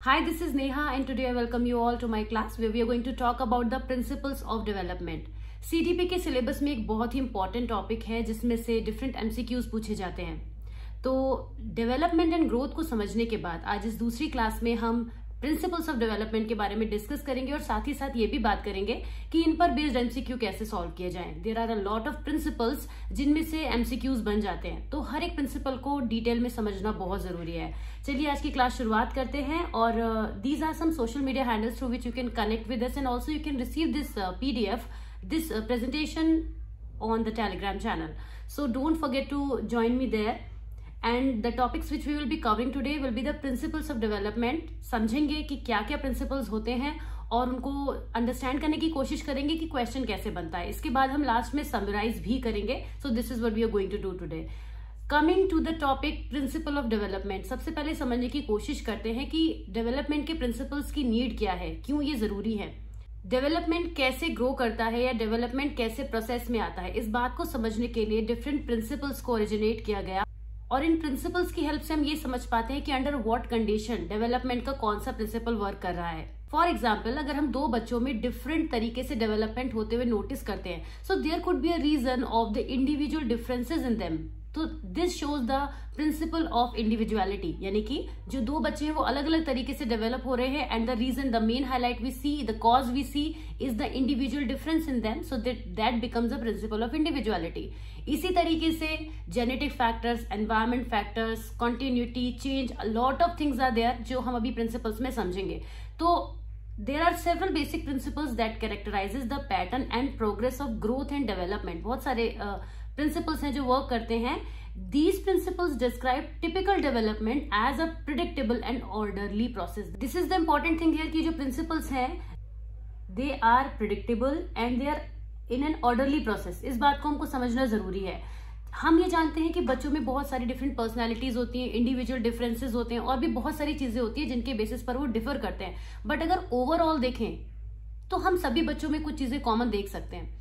Hi, this is Neha and today I welcome you all to my class where we are going to talk about the principles of development. CDP के syllabus में एक बहुत ही important topic है जिसमें से different MCQs पूछे जाते हैं। तो डेवलपमेंट एंड ग्रोथ को समझने के बाद आज इस दूसरी क्लास में हम प्रिंसिपल्स ऑफ डेवलपमेंट के बारे में डिस्कस करेंगे और साथ ही साथ ये भी बात करेंगे कि इन पर बेस्ड एमसीक्यू कैसे सॉल्व किए जाएं। There are a lot of principles जिनमें से एमसीक्यूज बन जाते हैं, तो हर एक प्रिंसिपल को डिटेल में समझना बहुत जरूरी है। चलिए आज की क्लास शुरुआत करते हैं और these are some social media handles through which you can connect with us and also you can receive this PDF, this presentation on the Telegram channel. So don't forget to join me there. And the topics which we will be covering today will be the principles of development. समझेंगे कि क्या क्या principles होते हैं और उनको understand करने की कोशिश करेंगे कि क्वेश्चन कैसे बनता है। इसके बाद हम लास्ट में समराइज भी करेंगे। So this is what we are going to do today. Coming to the topic principle of development, सबसे पहले समझने की कोशिश करते हैं कि डेवलपमेंट के प्रिंसिपल्स की नीड क्या है, क्यों ये जरूरी है, डेवलपमेंट कैसे ग्रो करता है या डेवलपमेंट कैसे प्रोसेस में आता है। इस बात को समझने के लिए डिफरेंट प्रिंसिपल्स को ओरिजिनेट किया गया और इन प्रिंसिपल्स की हेल्प से हम ये समझ पाते हैं कि अंडर व्हाट कंडीशन डेवलपमेंट का कौन सा प्रिंसिपल वर्क कर रहा है। फॉर एग्जाम्पल, अगर हम दो बच्चों में डिफरेंट तरीके से डेवलपमेंट होते हुए नोटिस करते हैं, so there could be a reason of the individual differences in them. तो this shows the principle of individuality, यानी कि जो दो बच्चे हैं वो अलग अलग तरीके से डेवलप हो रहे हैं and the reason, the main highlight we see, the cause we see is the individual difference in them, so that becomes the principle of individuality. इसी तरीके से genetic factors, environment factors, continuity, change, lot of things are there जो हम अभी principles में समझेंगे। तो there are several basic principles that characterizes the pattern and progress of growth and development. बहुत सारे principles हैं जो work करते हैं। These principles describe typical development as a predictable and orderly process. This is the important thing here कि जो principles हैं they are predictable and they are in an orderly process. इस बात को हमको समझना जरूरी है। हम ये जानते हैं कि बच्चों में बहुत सारी डिफरेंट पर्सनालिटीज होती हैं, इंडिविजुअल डिफरेंसेस होते हैं और भी बहुत सारी चीजें होती हैं जिनके बेसिस पर वो डिफर करते हैं। बट अगर ओवरऑल देखें तो हम सभी बच्चों में कुछ चीजें कॉमन देख सकते हैं।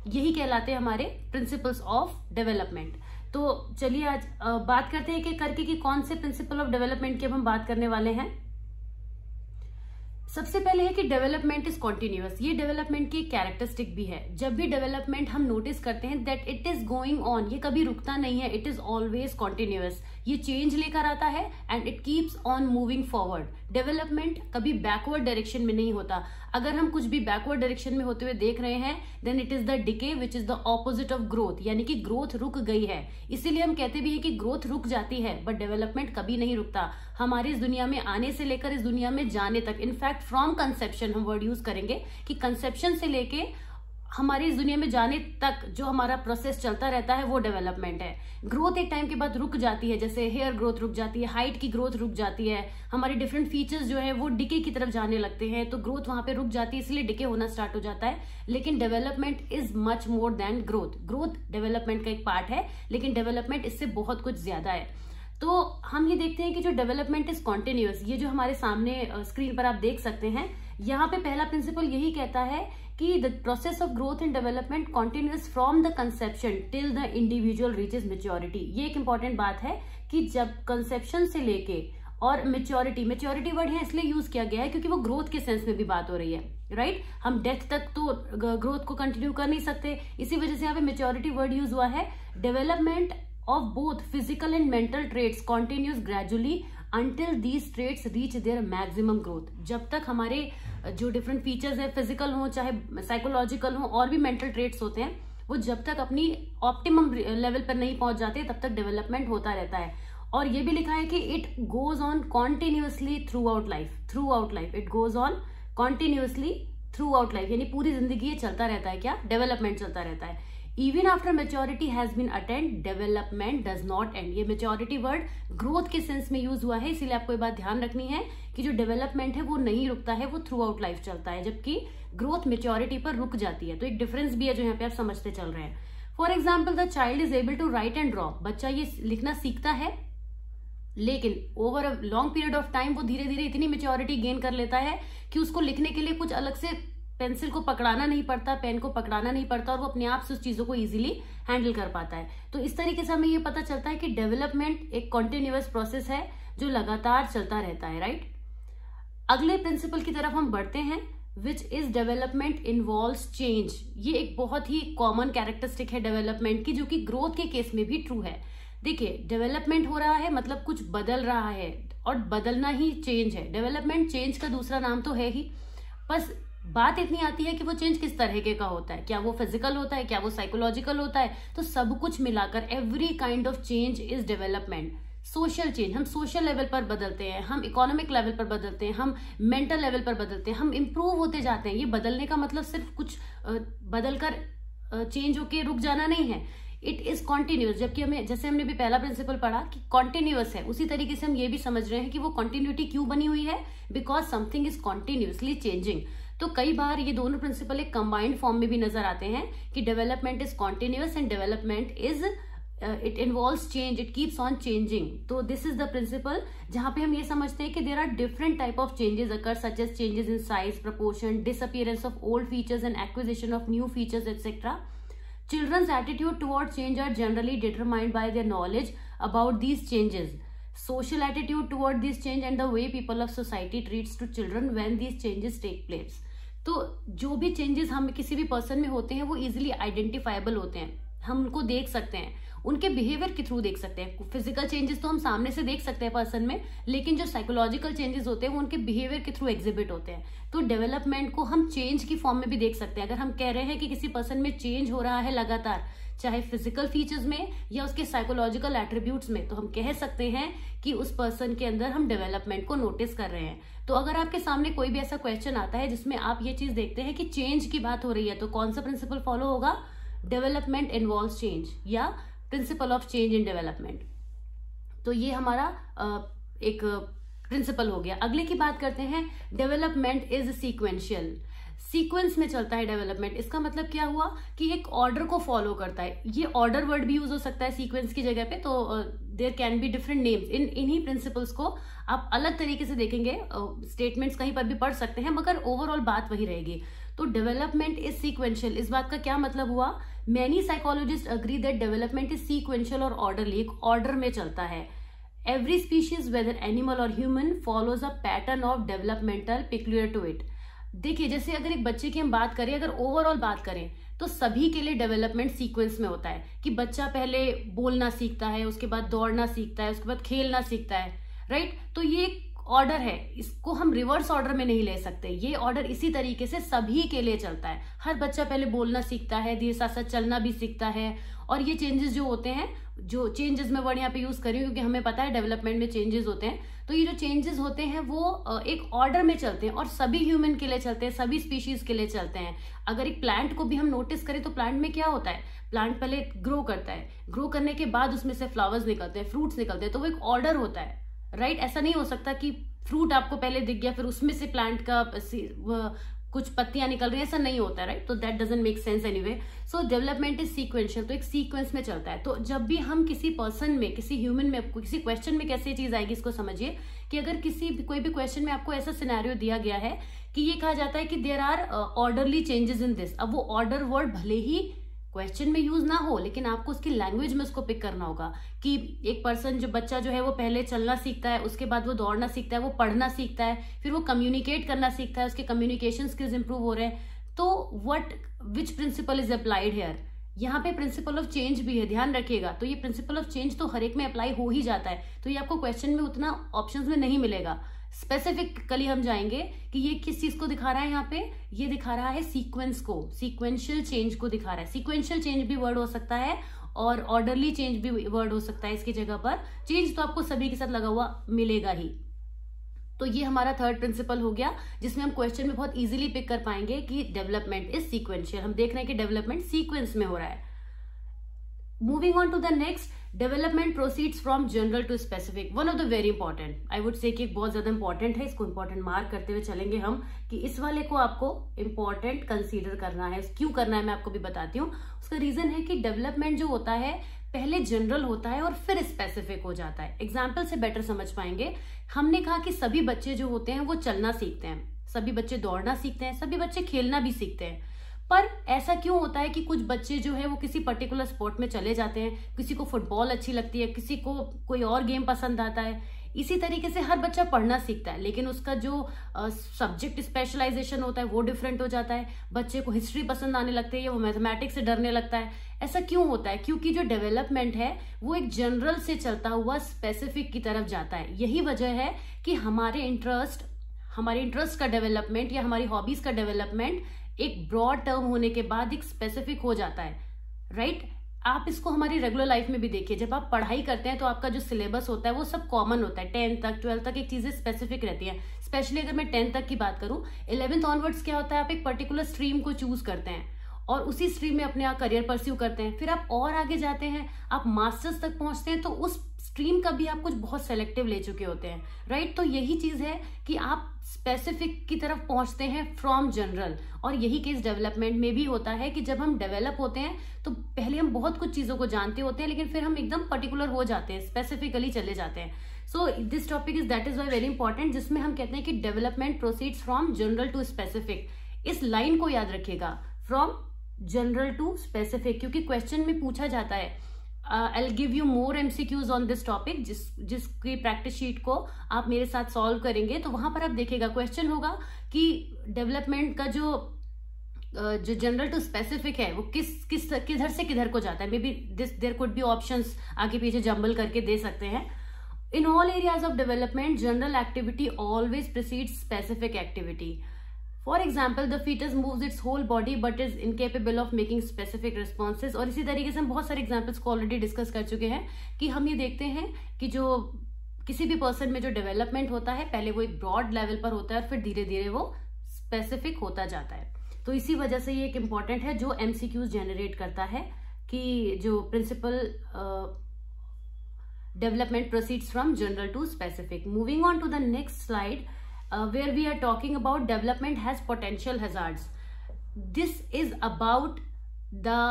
यही कहलाते हैं हमारे प्रिंसिपल्स ऑफ डेवलपमेंट। तो चलिए आज बात करते हैं कि करके कि कौन से प्रिंसिपल ऑफ डेवलपमेंट की अब हम बात करने वाले हैं। सबसे पहले है कि डेवलपमेंट इज कॉन्टिन्यूअस। ये डेवलपमेंट की कैरेक्टरिस्टिक भी है। जब भी डेवलपमेंट हम नोटिस करते हैं that it is going on, ये कभी रुकता नहीं है, इट इज ऑलवेज कॉन्टिन्यूअस। ये चेंज लेकर आता है and it keeps on moving forward. Development कभी बैकवर्ड डायरेक्शन में नहीं होता। अगर हम कुछ भी बैकवर्ड डायरेक्शन में होते हुए देख रहे हैं then it is the decay which is the opposite of growth, यानी कि ग्रोथ रुक गई है। इसीलिए हम कहते भी है कि ग्रोथ रुक जाती है बट डेवलपमेंट कभी नहीं रुकता। हमारे इस दुनिया में आने से लेकर इस दुनिया में जाने तक, इनफैक्ट फ्रॉम कंसेप्शन हम वर्ड यूज करेंगे कि कंसेप्शन से लेके हमारी इस दुनिया में जाने तक जो हमारा प्रोसेस चलता रहता है वो डेवलपमेंट है। ग्रोथ एक टाइम के बाद रुक जाती है, जैसे हेयर ग्रोथ रुक जाती है, हाइट की ग्रोथ रुक जाती है, हमारे डिफरेंट फीचर्स जो है वो डिके की तरफ जाने लगते हैं, तो ग्रोथ वहां पे रुक जाती है, इसलिए डिके होना स्टार्ट हो जाता है। लेकिन development is much more than growth. Growth development का एक पार्ट है लेकिन डेवलपमेंट इससे बहुत कुछ ज्यादा है। तो हम ये देखते हैं कि जो डेवलपमेंट इज कॉन्टिन्यूअस, ये जो हमारे सामने स्क्रीन पर आप देख सकते हैं, यहाँ पे पहला प्रिंसिपल यही कहता है कि the process of growth and development continuous from the conception till the individual reaches maturity. ये एक इंपॉर्टेंट बात है कि जब कंसेप्शन से लेके और मेच्योरिटी वर्ड है इसलिए यूज किया गया है क्योंकि वो ग्रोथ के सेंस में भी बात हो रही है, राइट। हम डेथ तक तो ग्रोथ को कंटिन्यू कर नहीं सकते, इसी वजह से यहाँ पे मेच्योरिटी वर्ड यूज हुआ है। Development of both physical and mental traits continues gradually until these traits reach their maximum growth. जब तक हमारे जो डिफरेंट फीचर्स है, फिजिकल हो चाहे साइकोलॉजिकल हो और भी मेंटल ट्रेट्स होते हैं, वो जब तक अपनी ऑप्टिमम लेवल पर नहीं पहुंच जाते तब तक डेवलपमेंट होता रहता है। और ये भी लिखा है कि it goes on continuously through out life. It goes on continuously through out life, यानी पूरी जिंदगी ये चलता रहता है। क्या? डेवलपमेंट चलता रहता है। Even after maturity has been attained, development does not end. ये maturity word growth के सेंस में यूज हुआ है, इसीलिए आपको ये बात ध्यान रखनी है कि जो डेवलपमेंट है वो नहीं रुकता है, वो थ्रू आउट लाइफ चलता है, जबकि ग्रोथ मेच्योरिटी पर रुक जाती है। तो एक डिफरेंस भी है जो यहाँ पे आप समझते चल रहे हैं। For example, the child is able to write and draw. बच्चा ये लिखना सीखता है लेकिन over a long period of time वो धीरे धीरे इतनी मेच्योरिटी गेन कर लेता है कि उसको लिखने के लिए कुछ अलग से पेंसिल को पकड़ाना नहीं पड़ता, पेन को पकड़ाना नहीं पड़ता और वो अपने आप से उस चीजों को इजीली हैंडल कर पाता है। तो इस तरीके से हमें ये पता चलता है कि डेवलपमेंट एक कॉन्टिन्यूअस प्रोसेस है जो लगातार चलता रहता है, राइट। अगले प्रिंसिपल की तरफ हम बढ़ते हैं, which is development involves change. ये एक बहुत ही कॉमन कैरेक्टरिस्टिक है डेवलपमेंट की, जो कि ग्रोथ के केस में भी ट्रू है। देखिए, डेवलपमेंट हो रहा है मतलब कुछ बदल रहा है, और बदलना ही चेंज है। डेवलपमेंट चेंज का दूसरा नाम तो है ही, बस बात इतनी आती है कि वो चेंज किस तरह का होता है, क्या वो फिजिकल होता है, क्या वो साइकोलॉजिकल होता है। तो सब कुछ मिलाकर every kind of change is development. Social change, हम सोशल लेवल पर बदलते हैं, हम इकोनॉमिक लेवल पर बदलते हैं, हम मेंटल लेवल पर बदलते हैं, हम इंप्रूव होते जाते हैं। ये बदलने का मतलब सिर्फ कुछ बदलकर चेंज होके रुक जाना नहीं है, इट इज कॉन्टिन्यूस। जबकि हमें, जैसे हमने भी पहला प्रिंसिपल पढ़ा कि कॉन्टिन्यूस है, उसी तरीके से हम ये भी समझ रहे हैं कि वो कॉन्टिन्यूटी क्यों बनी हुई है, because something is continuously changing. तो कई बार ये दोनों प्रिंसिपल एक कंबाइंड फॉर्म में भी नजर आते हैं कि development is continuous and development is it involves change, it keeps on changing. तो दिस इज द प्रिंसिपल जहां पे हम ये समझते हैं कि there are different type of changes occur, such as changes in size, proportion, disappearance of old features and acquisition of new features etcetera. Children's attitude toward change are generally determined by their knowledge about these changes. Social attitude toward this change and the way people of society treats to children when these changes take place. तो जो भी changes हम किसी भी person में होते हैं वो इजीली आइडेंटिफाइबल होते हैं, हम उनको देख सकते हैं, उनके बिहेवियर के थ्रू देख सकते हैं। फिजिकल चेंजेस तो हम सामने से देख सकते हैं पर्सन में, लेकिन जो साइकोलॉजिकल चेंजेस होते हैं वो उनके बिहेवियर के थ्रू एग्जिबिट होते हैं। तो डेवलपमेंट को हम चेंज की फॉर्म में भी देख सकते हैं। अगर हम कह रहे हैं कि किसी पर्सन में चेंज हो रहा है लगातार, चाहे फिजिकल फीचर्स में या उसके साइकोलॉजिकल एट्रीब्यूट्स में, तो हम कह सकते हैं कि उस पर्सन के अंदर हम डेवलपमेंट को नोटिस कर रहे हैं। तो अगर आपके सामने कोई भी ऐसा क्वेश्चन आता है जिसमें आप ये चीज देखते हैं कि चेंज की बात हो रही है, तो कौन सा प्रिंसिपल फॉलो होगा? डेवलपमेंट इन्वॉल्व्स चेंज या principle of change in development. तो ये हमारा एक प्रिंसिपल हो गया। अगले की बात करते हैं, डेवलपमेंट इज सीक्वेंशियल। सीक्वेंस में चलता है डेवलपमेंट। इसका मतलब क्या हुआ कि एक ऑर्डर को फॉलो करता है। ये ऑर्डर वर्ड भी यूज हो सकता है सीक्वेंस की जगह पे, तो there can be different names. इन्हीं प्रिंसिपल्स को आप अलग तरीके से देखेंगे, स्टेटमेंट्स कहीं पर भी पढ़ सकते हैं, मगर ओवरऑल बात वही रहेगी। तो डेवलपमेंट इज सीक्वेंशियल, इस बात का क्या मतलब हुआ? Many psychologist agree that development is sequential और ऑर्डरली, एक ऑर्डर में चलता है। एवरी स्पीशीज वेदर एनिमल और human follows a pattern of developmental peculiar to it. देखिए, जैसे अगर एक बच्चे की हम बात करें, अगर ओवरऑल बात करें, तो सभी के लिए डेवलपमेंट सीक्वेंस में होता है कि बच्चा पहले बोलना सीखता है, उसके बाद दौड़ना सीखता है, उसके बाद खेलना सीखता है, राइट। तो ये ऑर्डर है, इसको हम रिवर्स ऑर्डर में नहीं ले सकते। ये ऑर्डर इसी तरीके से सभी के लिए चलता है। हर बच्चा पहले बोलना सीखता है, धीरे साथ साथ चलना भी सीखता है। और ये चेंजेस जो होते हैं, जो चेंजेस मैं वर्ड यहाँ पे यूज कर रही हूँ क्योंकि हमें पता है डेवलपमेंट में चेंजेस होते हैं, तो ये जो चेंजेस होते हैं वो एक ऑर्डर में चलते हैं और सभी ह्यूमन के लिए चलते हैं, सभी स्पीशीज के लिए चलते हैं। अगर एक प्लांट को भी हम नोटिस करें तो प्लांट में क्या होता है? प्लांट पहले ग्रो करता है, ग्रो करने के बाद उसमें से फ्लावर्स निकलते हैं, फ्रूट्स निकलते हैं, तो वो एक ऑर्डर होता है, राइट। ऐसा नहीं हो सकता कि फ्रूट आपको पहले दिख गया फिर उसमें से प्लांट का कुछ पत्तियां निकल रही है, ऐसा नहीं होता है, राइट। तो that doesn't make sense anyway. So development is sequential, तो एक सीक्वेंस में चलता है। तो जब भी हम किसी पर्सन में, किसी ह्यूमन में, किसी क्वेश्चन में कैसे चीज आएगी, इसको समझिए कि अगर कोई भी क्वेश्चन में आपको ऐसा सिनेरियो दिया गया है कि ये कहा जाता है कि there are orderly changes in this. अब वो ऑर्डर वर्ड भले ही क्वेश्चन में यूज ना हो, लेकिन आपको उसकी लैंग्वेज में उसको पिक करना होगा कि एक पर्सन, जो बच्चा जो है वो पहले चलना सीखता है, उसके बाद वो दौड़ना सीखता है, वो पढ़ना सीखता है, फिर वो कम्युनिकेट करना सीखता है, उसके कम्युनिकेशन स्किल्स इंप्रूव हो रहे हैं। तो which principle is applied here? यहाँ पे प्रिंसिपल ऑफ चेंज भी है, ध्यान रखिएगा। तो ये प्रिंसिपल ऑफ चेंज तो हर एक में अप्लाई हो ही जाता है, तो ये आपको क्वेश्चन में उतना ऑप्शंस में नहीं मिलेगा। स्पेसिफिकली हम जाएंगे कि ये किस चीज को दिखा रहा है। यहाँ पे ये दिखा रहा है सीक्वेंस को, सीक्वेंशियल चेंज को दिखा रहा है। सीक्वेंशियल चेंज भी वर्ड हो सकता है और ऑर्डरली चेंज भी वर्ड हो सकता है इसकी जगह पर। चेंज तो आपको सभी के साथ लगा हुआ मिलेगा ही। तो ये हमारा थर्ड प्रिंसिपल हो गया, जिसमें हम क्वेश्चन में बहुत इजीली पिक कर पाएंगे कि डेवलपमेंट इज सीक्वेंशियल। हम देख रहे हैं कि डेवलपमेंट सीक्वेंस में हो रहा है। Moving on to the next, development proceeds from general to specific. One of the very important, I would say कि बहुत ज्यादा इंपॉर्टेंट है, इसको इंपॉर्टेंट मार्क करते हुए चलेंगे हम कि इस वाले को आपको इंपॉर्टेंट कंसीडर करना है। क्यों करना है मैं आपको भी बताती हूँ। उसका रीजन है कि डेवलपमेंट जो होता है पहले जनरल होता है और फिर स्पेसिफिक हो जाता है। एग्जाम्पल से बेटर समझ पाएंगे। हमने कहा कि सभी बच्चे जो होते हैं वो चलना सीखते हैं, सभी बच्चे दौड़ना सीखते हैं, सभी बच्चे खेलना भी सीखते हैं। पर ऐसा क्यों होता है कि कुछ बच्चे जो है वो किसी पर्टिकुलर स्पोर्ट में चले जाते हैं, किसी को फुटबॉल अच्छी लगती है, किसी को कोई और गेम पसंद आता है। इसी तरीके से हर बच्चा पढ़ना सीखता है, लेकिन उसका जो सब्जेक्ट स्पेशलाइजेशन होता है वो डिफरेंट हो जाता है। बच्चे को हिस्ट्री पसंद आने लगती है या वो मैथमेटिक्स से डरने लगता है। ऐसा क्यों होता है? क्योंकि जो डेवलपमेंट है वो एक जनरल से चलता हुआ स्पेसिफिक की तरफ जाता है। यही वजह है कि हमारे इंटरेस्ट का डेवलपमेंट या हमारी हॉबीज का डेवलपमेंट एक ब्रॉड टर्म होने के बाद एक स्पेसिफिक हो जाता है, राइट? आप इसको हमारी रेगुलर लाइफ में भी देखिए, जब आप पढ़ाई करते हैं तो आपका जो सिलेबस होता है वो सब कॉमन होता है। 10th तक 12th तक एक चीजें स्पेसिफिक रहती हैं। स्पेशली अगर मैं 10th तक की बात करूं, 11th ऑनवर्ड्स क्या होता है, आप एक पर्टिकुलर स्ट्रीम को चूज करते हैं और उसी स्ट्रीम में अपने करियर परस्यू करते हैं। फिर आप और आगे जाते हैं, आप मास्टर्स तक पहुंचते हैं, तो उस स्ट्रीम का भी आप कुछ बहुत सेलेक्टिव ले चुके होते हैं, राइट? तो यही चीज है कि आप स्पेसिफिक की तरफ पहुंचते हैं फ्रॉम जनरल। और यही केस डेवलपमेंट में भी होता है कि जब हम डेवलप होते हैं तो पहले हम बहुत कुछ चीजों को जानते होते हैं, लेकिन फिर हम एकदम पर्टिकुलर हो जाते हैं, स्पेसिफिकली चले जाते हैं। So this topic is that is why very important, जिसमें हम कहते हैं कि development proceeds from general to specific. इस लाइन को याद रखिएगा, फ्रॉम जनरल टू स्पेसिफिक, क्योंकि क्वेश्चन में पूछा जाता है। I will give you more MCQs on this topic, जिसकी प्रैक्टिस शीट को आप मेरे साथ सॉल्व करेंगे तो वहां पर आप देखिएगा क्वेश्चन होगा कि डेवलपमेंट का जो जनरल टू स्पेसिफिक है वो किधर से किधर को जाता है। Maybe there could be options आगे पीछे जंबल करके दे सकते हैं। In all areas of development general activity always precedes specific activity. For example, the fetus moves its whole body but is incapable of making specific responses। और इसी तरीके से हम बहुत सारे एग्जाम्पल्स को ऑलरेडी डिस्कस कर चुके हैं कि हम ये देखते हैं कि जो किसी भी पर्सन में जो डेवलपमेंट होता है पहले वो एक ब्रॉड लेवल पर होता है और फिर धीरे धीरे वो स्पेसिफिक होता जाता है। तो इसी वजह से ये एक इम्पॉर्टेंट है जो एमसीक्यूज जनरेट करता है कि जो principle development proceeds from general to specific. Moving on to the next slide, where we are talking about development has potential hazards. This is about the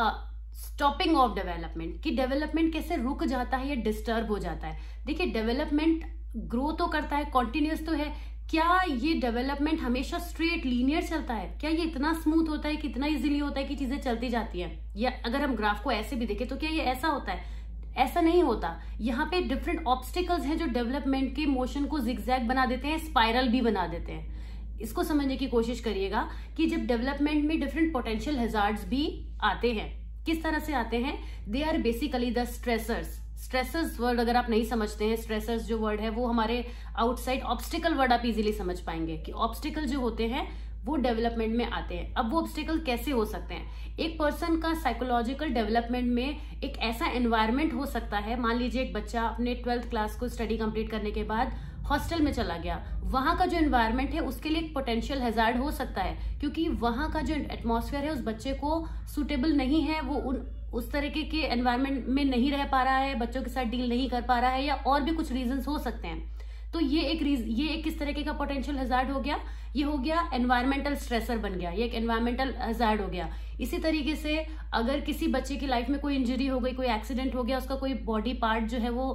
stopping of development, कि development कैसे रुक जाता है या डिस्टर्ब हो जाता है। देखिए, डेवलपमेंट ग्रो तो करता है, कॉन्टिन्यूस तो है। क्या ये डेवलपमेंट हमेशा स्ट्रेट लीनियर चलता है? क्या ये इतना स्मूथ होता है कि इतना इजीली होता है कि चीजें चलती जाती हैं? या अगर हम ग्राफ को ऐसे भी देखें तो क्या ये ऐसा होता है? ऐसा नहीं होता। यहाँ पे डिफरेंट ऑब्स्टिकल्स हैं जो डेवलपमेंट के मोशन को जिगजैग बना देते हैं, स्पाइरल भी बना देते हैं। इसको समझने की कोशिश करिएगा कि जब डेवलपमेंट में डिफरेंट पोटेंशियल हैजार्ड्स भी आते हैं, किस तरह से आते हैं? They are basically the stressors. Stressors word अगर आप नहीं समझते हैं, स्ट्रेसर्स जो वर्ड है वो हमारे आउटसाइड ऑब्स्टिकल वर्ड आप इजीली समझ पाएंगे कि ऑब्स्टिकल जो होते हैं वो डेवलपमेंट में आते हैं। अब वो ऑब्स्टिकल कैसे हो सकते हैं? एक पर्सन का साइकोलॉजिकल डेवलपमेंट में एक ऐसा एनवायरनमेंट हो सकता है, मान लीजिए एक बच्चा अपने 12th क्लास को स्टडी कंप्लीट करने के बाद हॉस्टल में चला गया, वहां का जो एनवायरनमेंट है उसके लिए एक पोटेंशियल हैजार्ड हो सकता है, क्योंकि वहां का जो एटमॉस्फेयर है उस बच्चे को सुटेबल नहीं है, वो उस तरीके के एनवायरनमेंट में नहीं रह पा रहा है, बच्चों के साथ डील नहीं कर पा रहा है, या और भी कुछ रीजंस हो सकते हैं। तो ये एक किस तरीके का पोटेंशियल हैजार्ड हो गया? ये हो गया एनवायरमेंटल स्ट्रेसर बन गया, ये एक एनवायरमेंटल हैजार्ड हो गया। इसी तरीके से अगर किसी बच्चे की लाइफ में कोई इंजरी हो गई, कोई एक्सीडेंट हो गया, उसका कोई बॉडी पार्ट जो है वो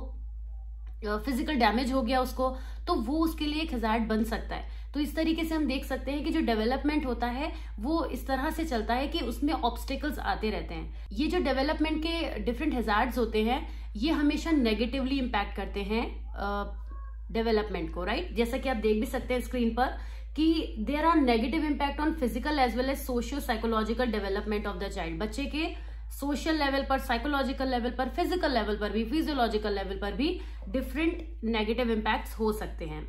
फिजिकल डैमेज हो गया उसको, तो वो उसके लिए एक हैजार्ड बन सकता है। तो इस तरीके से हम देख सकते हैं कि जो डेवलपमेंट होता है वो इस तरह से चलता है कि उसमें ऑब्स्टिकल्स आते रहते हैं। ये जो डेवलपमेंट के डिफरेंट हैजार्ड्स होते हैं ये हमेशा नेगेटिवली इम्पैक्ट करते हैं डेवलपमेंट को, राइट? जैसा कि आप देख भी सकते हैं स्क्रीन पर कि there are negative impact on physical as well as socio psychological development of the child. बच्चे के सोशल लेवल पर, साइकोलॉजिकल लेवल पर, फिजिकल लेवल पर भी, फिजियोलॉजिकल लेवल पर भी डिफरेंट नेगेटिव इम्पैक्ट्स हो सकते हैं।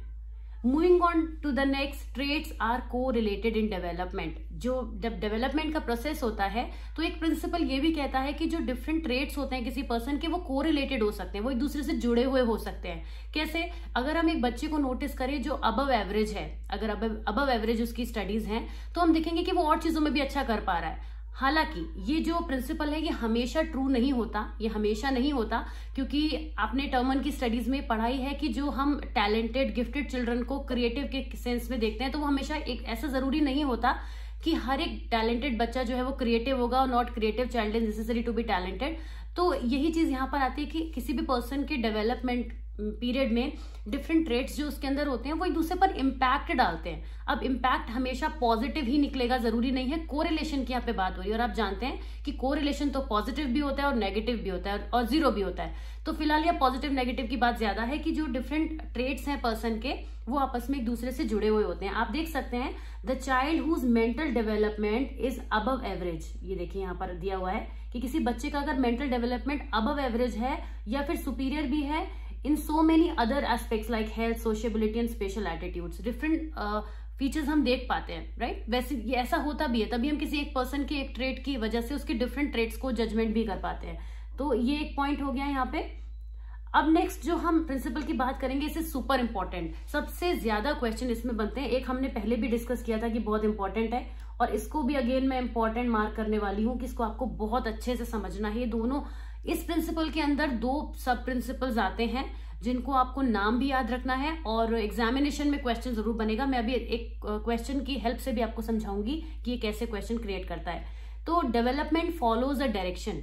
Moving on to the next, traits are correlated in development. जो जब डेवलपमेंट का प्रोसेस होता है तो एक प्रिंसिपल ये भी कहता है कि जो डिफरेंट ट्रेट्स होते हैं किसी पर्सन के वो को रिलेटेड हो सकते हैं, वो एक दूसरे से जुड़े हुए हो सकते हैं। कैसे? अगर हम एक बच्चे को नोटिस करें जो अबव एवरेज है, अगर अबव एवरेज उसकी स्टडीज हैं, तो हम देखेंगे कि वो और चीजों में भी अच्छा कर पा रहा है। हालांकि ये जो प्रिंसिपल है ये हमेशा ट्रू नहीं होता, ये हमेशा नहीं होता, क्योंकि आपने टर्मन की स्टडीज में पढ़ाई है कि जो हम टैलेंटेड गिफ्टेड चिल्ड्रन को क्रिएटिव के सेंस में देखते हैं, तो वो हमेशा एक ऐसा जरूरी नहीं होता कि हर एक टैलेंटेड बच्चा जो है वो क्रिएटिव होगा, और not creative child is necessary to be talented. तो यही चीज यहाँ पर आती है कि किसी भी पर्सन के डेवलपमेंट पीरियड में डिफरेंट ट्रेट्स जो उसके अंदर होते हैं वो एक दूसरे पर इम्पैक्ट डालते हैं। अब इम्पैक्ट हमेशा पॉजिटिव ही निकलेगा जरूरी नहीं है, कोरिलेशन की यहाँ पे बात हो रही है, और आप जानते हैं कि कोरिलेशन तो पॉजिटिव भी होता है और नेगेटिव भी होता है और जीरो भी होता है। तो फिलहाल यह पॉजिटिव नेगेटिव की बात ज्यादा है कि जो डिफरेंट ट्रेट्स हैं पर्सन के वो आपस में एक दूसरे से जुड़े हुए होते हैं। आप देख सकते हैं the child whose mental development is above average, ये देखिए यहाँ पर दिया हुआ है कि किसी बच्चे का अगर मेंटल डेवलपमेंट अबव एवरेज है या फिर सुपीरियर भी है in so many other aspects like health, sociability and special attitudes, different features हम देख पाते हैं, राइट। वैसे ये ऐसा होता भी है, तभी हम किसी एक पर्सन के एक ट्रेट की वजह से उसके डिफरेंट ट्रेट्स को जजमेंट भी कर पाते हैं। तो ये एक पॉइंट हो गया यहाँ पे। अब नेक्स्ट जो हम प्रिंसिपल की बात करेंगे, इसे सुपर इंपॉर्टेंट, सबसे ज्यादा क्वेश्चन इसमें बनते हैं। एक हमने पहले भी डिस्कस किया था कि बहुत इंपॉर्टेंट है, और इसको भी अगेन मैं इंपॉर्टेंट मार्क करने वाली हूँ कि इसको आपको बहुत अच्छे से समझना है। ये दोनों, इस प्रिंसिपल के अंदर 2 सब प्रिंसिपल्स आते हैं जिनको आपको नाम भी याद रखना है और एग्जामिनेशन में क्वेश्चन जरूर बनेगा। मैं अभी एक क्वेश्चन की हेल्प से भी आपको समझाऊंगी कि ये कैसे क्वेश्चन क्रिएट करता है। तो डेवलपमेंट फॉलोज अ डायरेक्शन,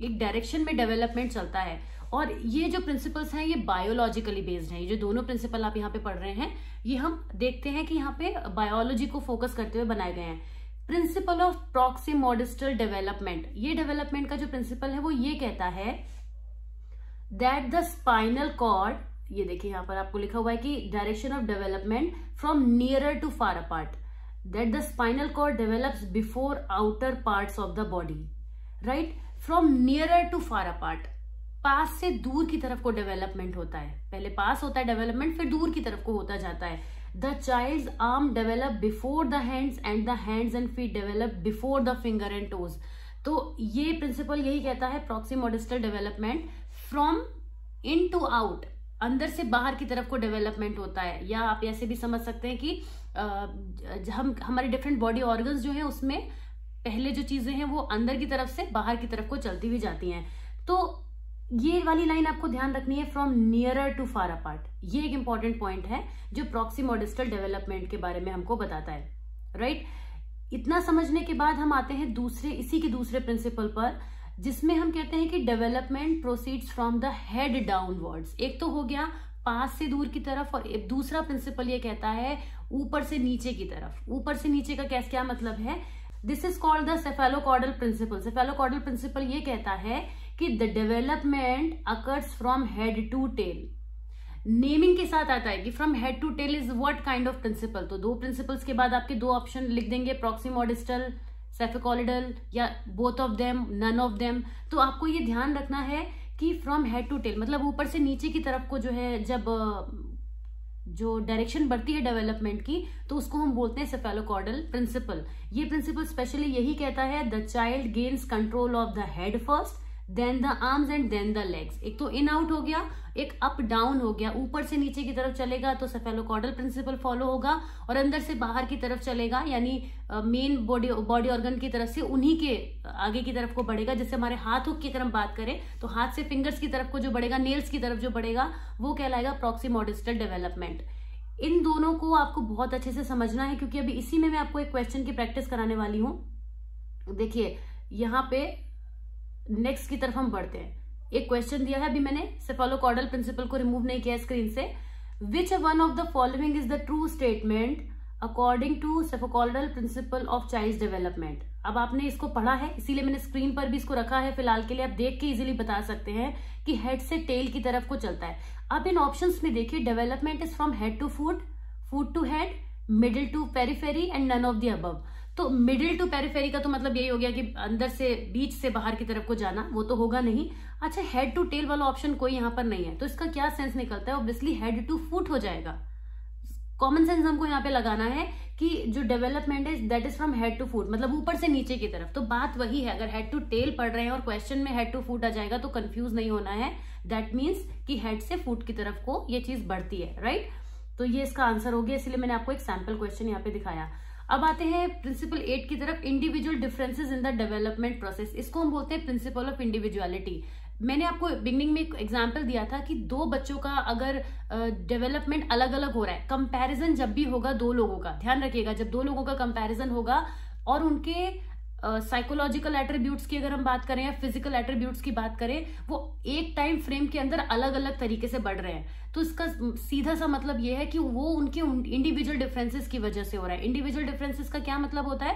एक डायरेक्शन में डेवलपमेंट चलता है, और ये जो प्रिंसिपल्स हैं ये बायोलॉजिकली बेस्ड हैं। ये जो दोनों प्रिंसिपल आप यहाँ पे पढ़ रहे हैं ये हम देखते हैं कि यहाँ पे बायोलॉजी को फोकस करते हुए बनाए गए हैं। प्रिंसिपल ऑफ प्रॉक्सिमोडिस्टल डेवलपमेंट, ये डेवलपमेंट का जो प्रिंसिपल है वो ये कहता है दैट द स्पाइनल कॉर्ड, ये देखिए यहाँ पर आपको लिखा हुआ है कि direction of development from nearer to far apart, that the spinal cord develops before outer parts of the body, right. From nearer to far apart, पास से दूर की तरफ को डेवलपमेंट होता है, पहले पास होता है डेवलपमेंट, फिर दूर की तरफ को होता जाता है। The child's arm develop before the hands and the hands and feet develop before the finger and toes. तो ये प्रिंसिपल यही कहता है proximodistal development from in to out, अंदर से बाहर की तरफ को डेवलपमेंट होता है। या आप ऐसे भी समझ सकते हैं कि हम हमारे डिफरेंट बॉडी ऑर्गन्स जो हैं उसमें पहले जो चीजें हैं वो अंदर की तरफ से बाहर की तरफ को चलती हुई जाती हैं। तो ये वाली लाइन आपको ध्यान रखनी है, from nearer to far apart. ये एक इंपॉर्टेंट पॉइंट है जो प्रॉक्सिमोडिस्टल डेवलपमेंट के बारे में हमको बताता है, राइट। इतना समझने के बाद हम आते हैं इसी के दूसरे प्रिंसिपल पर, जिसमें हम कहते हैं कि development proceeds from the head downwards. एक तो हो गया पास से दूर की तरफ, और एक दूसरा प्रिंसिपल ये कहता है ऊपर से नीचे की तरफ। ऊपर से नीचे का क्या मतलब है? This is called the cephalocaudal principle. Cephalocaudal principle ये कहता है कि the development occurs from head to tail. Naming के साथ आता है कि from head to tail is what kind of principle. तो 2 प्रिंसिपल्स के बाद आपके 2 ऑप्शन लिख देंगे, प्रॉक्सिमोडिस्टल, सेफेकोइडल, या both of them, none of them. तो आपको ये ध्यान रखना है कि फ्रॉम हेड टू टेल मतलब ऊपर से नीचे की तरफ को जो है, जब जो डायरेक्शन बढ़ती है डेवलपमेंट की, तो उसको हम बोलते हैं सेफेलोकॉर्डल प्रिंसिपल। ये प्रिंसिपल स्पेशली यही कहता है the child gains control of the head first, then the arms and then the legs. एक तो इन आउट हो गया, एक अप डाउन हो गया। ऊपर से नीचे की तरफ चलेगा तो सेफेलोकॉर्डल प्रिंसिपल फॉलो होगा, और अंदर से बाहर की तरफ चलेगा यानी मेन बॉडी ऑर्गन की तरफ से उन्हीं के आगे की तरफ को बढ़ेगा। जैसे हमारे हाथों की अगर हम बात करें तो हाथ से फिंगर्स की तरफ को जो बढ़ेगा, नेल्स की तरफ जो बढ़ेगा, वो कहलाएगा प्रॉक्सिमोडिस्टल डेवलपमेंट। इन दोनों को आपको बहुत अच्छे से समझना है, क्योंकि अभी इसी में मैं आपको एक क्वेश्चन की प्रैक्टिस कराने वाली हूं। देखिए यहाँ पे नेक्स्ट की तरफ हम बढ़ते हैं। एक क्वेश्चन दिया है, अभी मैंने सेफेलोकॉर्डल प्रिंसिपल को रिमूव नहीं किया स्क्रीन से। Which one of the following is the true statement according to cephalocaudal principle of child development. अब आपने इसको पढ़ा है, इसीलिए मैंने स्क्रीन पर भी इसको रखा है फिलहाल के लिए। आप देख के इजीली बता सकते हैं कि हेड से टेल की तरफ को चलता है। अब इन ऑप्शंस में देखिए, development is from head to foot, foot to head, middle to periphery and none of the above. तो मिडिल टू पेरिफेरी का तो मतलब यही हो गया कि अंदर से, बीच से बाहर की तरफ को जाना, वो तो होगा नहीं। अच्छा, हेड टू टेल वाला ऑप्शन कोई यहाँ पर नहीं है, तो इसका क्या सेंस निकलता है? ऑब्वियसली हेड टू फुट हो जाएगा। कॉमन सेंस हमको यहाँ पे लगाना है कि जो डेवलपमेंट है that is from head to foot, मतलब ऊपर से नीचे की तरफ। तो बात वही है, अगर हेड टू टेल पढ़ रहे हैं और क्वेश्चन में हेड टू फुट आ जाएगा तो कंफ्यूज नहीं होना है। दैट मीन्स कि हेड से फुट की तरफ को ये चीज बढ़ती है, राइट। तो ये इसका आंसर हो गया, इसलिए मैंने आपको एक सैंपल क्वेश्चन यहाँ पे दिखाया। अब आते हैं प्रिंसिपल 8 की तरफ, individual differences in the development process. इसको हम बोलते हैं प्रिंसिपल ऑफ इंडिविजुअलिटी। मैंने आपको बिगनिंग में एक एग्जांपल दिया था कि 2 बच्चों का अगर डेवलपमेंट अलग अलग हो रहा है, कंपैरिजन जब भी होगा 2 लोगों का, ध्यान रखिएगा, जब 2 लोगों का कंपैरिजन होगा और उनके साइकोलॉजिकल एट्रीब्यूट्स की अगर हम बात करें या फिजिकल एट्रीब्यूट्स की बात करें, वो एक टाइम फ्रेम के अंदर अलग अलग तरीके से बढ़ रहे हैं। तो इसका सीधा सा मतलब ये है कि वो उनके इंडिविजुअल डिफरेंसेस की वजह से हो रहा है। इंडिविजुअल डिफरेंसेस का क्या मतलब होता है,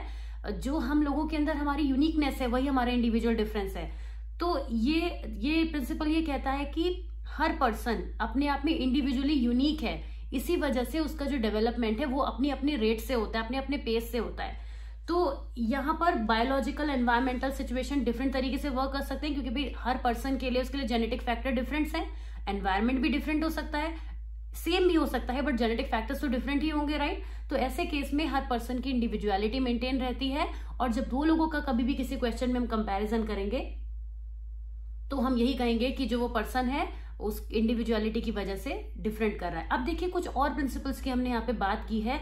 जो हम लोगों के अंदर हमारी यूनिकनेस है वही हमारा इंडिविजुअल डिफरेंस है। तो ये प्रिंसिपल ये कहता है कि हर पर्सन अपने आप में इंडिविजुअली यूनिक है, इसी वजह से उसका जो डेवलपमेंट है वो अपनी अपनी रेट से होता है, अपने अपने पेस से होता है। तो यहाँ पर बायोलॉजिकल एनवायरमेंटल सिचुएशन डिफरेंट तरीके से वर्क कर सकते हैं, क्योंकि भाई हर पर्सन के लिए उसके लिए जेनेटिक फैक्टर डिफरेंट है, एनवायरमेंट भी डिफरेंट हो सकता है, सेम भी हो सकता है बट जेनेटिक फैक्टर्स तो डिफरेंट ही होंगे, राइट। तो ऐसे केस में हर पर्सन की इंडिविजुअलिटी मेंटेन रहती है, और जब दो लोगों का कभी भी किसी क्वेश्चन में हम कंपैरिजन करेंगे तो हम यही कहेंगे कि जो वो पर्सन है उस इंडिविजुअलिटी की वजह से डिफरेंट कर रहा है। अब देखिए कुछ और प्रिंसिपल्स की हमने यहाँ पे बात की है,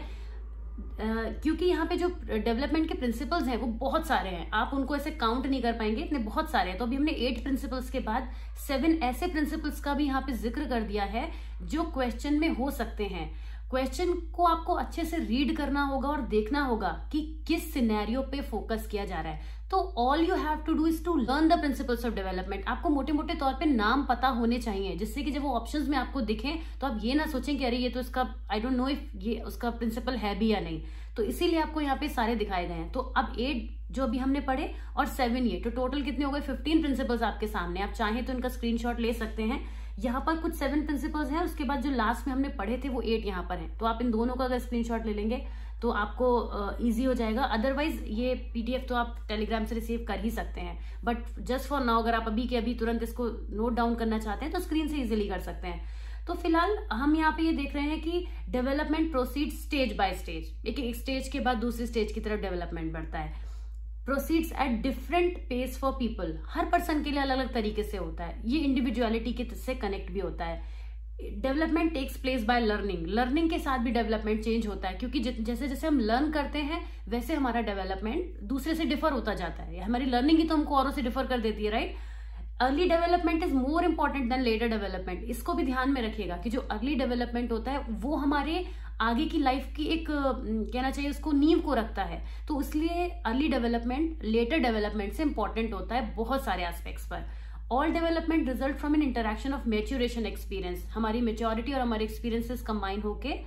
क्योंकि यहाँ पे जो डेवलपमेंट के प्रिंसिपल्स हैं वो बहुत सारे हैं, आप उनको ऐसे काउंट नहीं कर पाएंगे, इतने बहुत सारे हैं। तो अभी हमने 8 प्रिंसिपल्स के बाद 7 ऐसे प्रिंसिपल्स का भी यहाँ पे जिक्र कर दिया है जो क्वेश्चन में हो सकते हैं। क्वेश्चन को आपको अच्छे से रीड करना होगा और देखना होगा कि किस सिनेरियो पे फोकस किया जा रहा है। तो all you have to do is to learn the principles of development. आपको मोटे मोटे तौर पे नाम पता होने चाहिए, जिससे कि जब वो ऑप्शंस में आपको दिखें तो आप ये ना सोचें कि अरे ये तो इसका आई डोंट नो इफ ये उसका प्रिंसिपल है भी या नहीं। तो इसीलिए आपको यहाँ पे सारे दिखाए गए हैं। तो अब 8 जो अभी हमने पढ़े और 7 ये, तो टोटल कितने हो गए, 15 प्रिंसिपल्स आपके सामने। आप चाहें तो इनका स्क्रीनशॉट ले सकते हैं। यहाँ पर कुछ 7 प्रिंसिपल्स हैं, उसके बाद जो लास्ट में हमने पढ़े थे वो 8 यहाँ पर हैं। तो आप इन दोनों का अगर स्क्रीनशॉट ले लेंगे तो आपको इजी हो जाएगा। अदरवाइज ये पीडीएफ तो आप टेलीग्राम से रिसीव कर ही सकते हैं, बट जस्ट फॉर नाउ अगर आप अभी के अभी तुरंत इसको नोट डाउन करना चाहते हैं तो स्क्रीन से इजीली कर सकते हैं। तो फिलहाल हम यहाँ पे ये देख रहे हैं कि development proceed stage by stage, एक स्टेज के बाद दूसरी स्टेज की तरफ डेवलपमेंट बढ़ता है। Proceeds at different pace for people, हर पर्सन के लिए अलग अलग तरीके से होता है, ये इंडिविजुअलिटी के से कनेक्ट भी होता है। Development takes place by learning, learning के साथ भी डेवलपमेंट चेंज होता है, क्योंकि जैसे जैसे हम लर्न करते हैं वैसे हमारा डेवलपमेंट दूसरे से डिफर होता जाता है। हमारी लर्निंग ही तो हमको औरों से डिफर कर देती है, right. Early development is more important than later development. इसको भी ध्यान में रखिएगा कि जो अर्ली डेवलपमेंट होता है वो हमारे आगे की लाइफ की एक कहना चाहिए उसको नींव को रखता है। तो इसलिए अर्ली डेवलपमेंट लेटर डेवलपमेंट से इंपॉर्टेंट होता है बहुत सारे एस्पेक्ट्स पर। All development result from N interaction of maturation experience, हमारी मेच्योरिटी और हमारे एक्सपीरियंसेस कंबाइन होके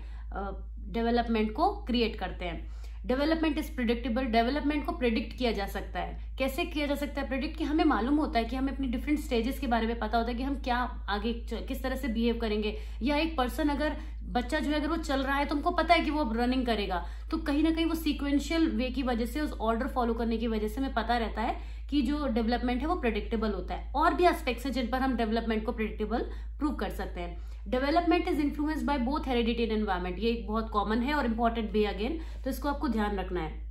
डेवलपमेंट को क्रिएट करते हैं। डेवलपमेंट इज प्रिडिक्टेबल, डेवलपमेंट को प्रिडिक्ट किया जा सकता है। कैसे किया जा सकता है प्रिडिक्ट, कि हमें मालूम होता है कि हमें अपनी डिफरेंट स्टेजेस के बारे में पता होता है कि हम क्या आगे किस तरह से बिहेव करेंगे। या एक पर्सन अगर बच्चा जो है अगर वो चल रहा है तो हमको पता है कि वो अब रनिंग करेगा, तो कहीं ना कहीं वो सीक्वेंशियल वे की वजह से, उस ऑर्डर फॉलो करने की वजह से हमें पता रहता है कि जो डेवलपमेंट है वो प्रिडिक्टेबल होता है। और भी एस्पेक्ट्स हैं जिन पर हम डेवलपमेंट को प्रिडिक्टेबल प्रूव कर सकते हैं। Development is influenced by both heredity and environment, ये एक बहुत कॉमन है और इंपॉर्टेंट भी अगेन, तो इसको आपको ध्यान रखना है।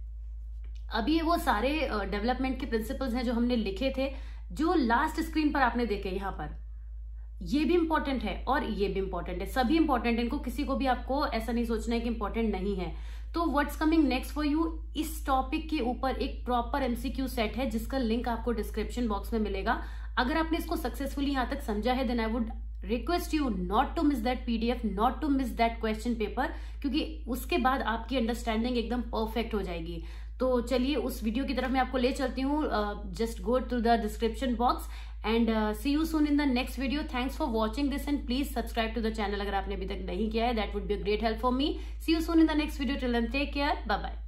अभी वो सारे डेवलपमेंट के प्रिंसिपल्स हैं जो हमने लिखे थे, जो लास्ट स्क्रीन पर आपने देखे यहाँ पर, ये भी इंपॉर्टेंट है और ये भी इंपॉर्टेंट है, सभी इंपॉर्टेंट है। इनको किसी को भी आपको ऐसा नहीं सोचना है कि इंपॉर्टेंट नहीं है। तो what's coming next for you, इस टॉपिक के ऊपर एक प्रॉपर एमसीक्यू सेट है जिसका लिंक आपको डिस्क्रिप्शन बॉक्स में मिलेगा। अगर आपने इसको सक्सेसफुली यहाँ तक समझा है then I would request you not to miss that PDF, not to miss that question paper, क्योंकि उसके बाद आपकी अंडरस्टैंडिंग एकदम परफेक्ट हो जाएगी। तो चलिए उस वीडियो की तरफ मैं आपको ले चलती हूँ। Just go through the description box and see you soon in the next video. Thanks for watching this and please subscribe to the channel अगर आपने अभी तक नहीं किया है, that would be a great help for me. See you soon in the next video, till then take care, bye bye.